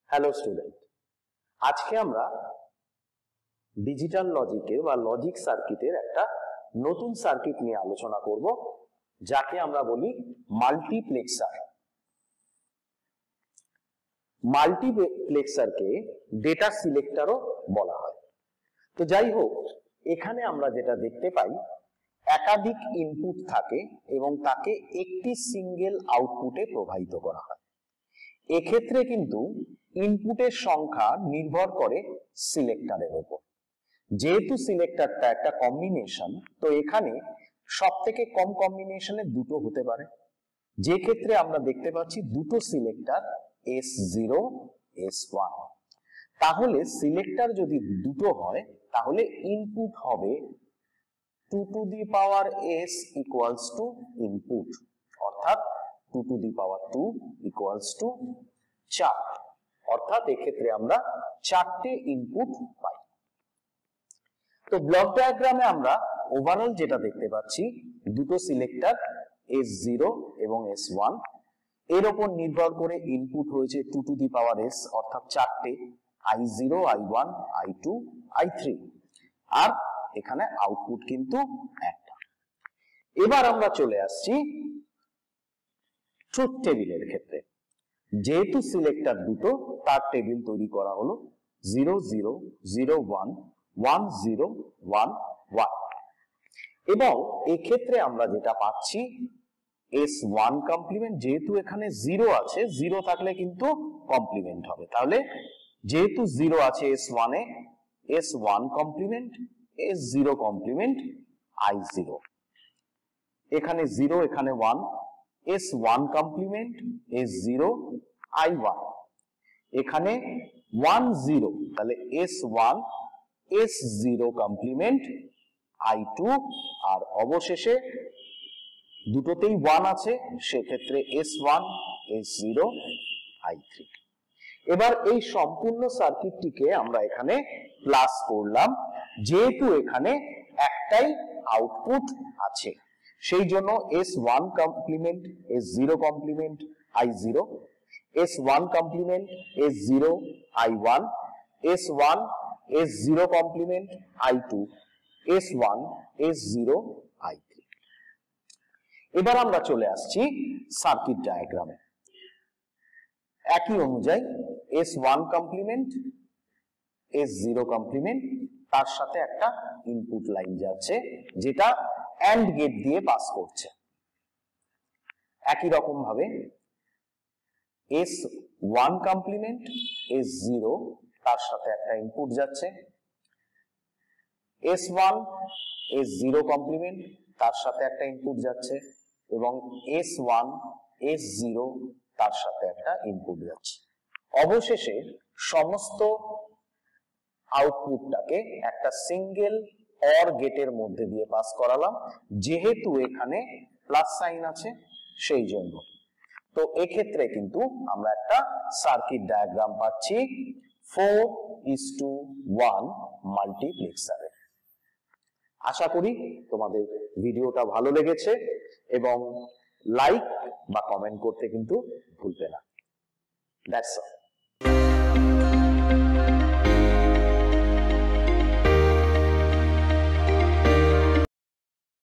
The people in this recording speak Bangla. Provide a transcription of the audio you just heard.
হ্যালো স্টুডেন্ট, আজকে আমরা ডিজিটাল লজিকের বা লজিক সার্কিটের একটা নতুন সার্কিট নিয়ে আলোচনা করব, যাকে আমরা বলি মাল্টিপ্লেক্সার। মাল্টিপ্লেক্সারকে ডেটা সিলেক্টরও বলা হয়। তো যাই হোক, এখানে আমরা যেটা দেখতে পাই, একাধিক ইনপুট থাকে এবং তাকে একটি সিঙ্গেল আউটপুটে প্রবাহিত করা হয়। এক্ষেত্রে কিন্তু ইনপুটের সংখ্যা নির্ভর করে সিলেক্টরের উপর। যেহেতু সিলেক্টরটা একটা কম্বিনেশন, তো এখানে সব থেকে কম কম্বিনেশনে দুটো হতে পারে। যে ক্ষেত্রে আমরা দেখতে পাচ্ছি দুটো সিলেক্টর S0 S1। তাহলে সিলেক্টর যদি দুটো হয় তাহলে ইনপুট হবে 2 to the power S equals to input, অর্থাৎ 2 to the power 2 equals to 4। অর্থাৎ এক্ষেত্রে আমরা 4টে ইনপুট পাই। তো ব্লক ডায়াগ্রামে আমরা ওভারঅল যেটা দেখতে পাচ্ছি, দুটো সিলেক্টর S0 এবং S1, এর উপর নির্ভর করে ইনপুট হয়েছে 2 to the power S, অর্থাৎ 4টে I0 I1 I2 I3, আর এখানে আউটপুট কিন্তু একটা। এবার আমরা চলে আসছি ট্রুথ টেবিলের ক্ষেত্রে। যেহেতু সিলেক্টর দুটো, তার টেবিল তৈরি করা হলো 0 0 0 1 1 0 1 1। এবং এক্ষেত্রে আমরা যেটা পাচ্ছি S1 কমপ্লিমেন্ট, যেহেতু এখানে 0 আছে, 0 থাকলে কিন্তু কমপ্লিমেন্ট হবে। তাহলে যেহেতু 0 আছে S1 এ, S1 complement S0 complement I0। এখানে 0 এখানে 1, S1 কমপ্লিমেন্ট S0 I1। এখানে 1 0, তাহলে S1 S0 কমপ্লিমেন্ট I2, আর অবশেষে দুটোতেই 1 আছে, সেক্ষেত্রে S1 S0 I3। এবার এই সম্পূর্ণ সার্কিটটিকে আমরা এখানে প্লাস করলাম, যেহেতু এখানে একটাই আউটপুট আছে, সেই জন্য S1 complement S0 complement I0, S1 complement S0 I1, S1 S0 complement I2, S1 S0 I3। এবার আমরা চলে আসছি সার্কিট ডায়াগ্রামে। একই অনুযায়ী S1 কমপ্লিমেন্ট S0 কমপ্লিমেন্ট, তার সাথে একটা ইনপুট লাইন যাচ্ছে যেটা AND গেট দিয়ে পাস করছে। একই রকম ভাবে S1 কমপ্লিমেন্ট S0, তার সাথে একটা ইনপুট যাচ্ছে। S1 S0 কমপ্লিমেন্ট, তার সাথে একটা ইনপুট যাচ্ছে, এবং S1 S0, তার সাথে একটা ইনপুট যাচ্ছে। অবশেষে সমস্ত আউটপুটটাকে একটা সিঙ্গেল অর গেটের মধ্যে দিয়ে পাস করালাম, যেহেতু এখানে প্লাস সাইন আছে সেই জন্য। তো এক্ষেত্রে কিন্তু আমরা একটা সার্কিট ডায়াগ্রাম পাচ্ছি 4:1 মাল্টিপ্লেক্সারের। আশা করি তোমাদের ভিডিওটা ভালো লেগেছে এবং লাইক বা কমেন্ট করতে কিন্তু ভুলবে না। That's all.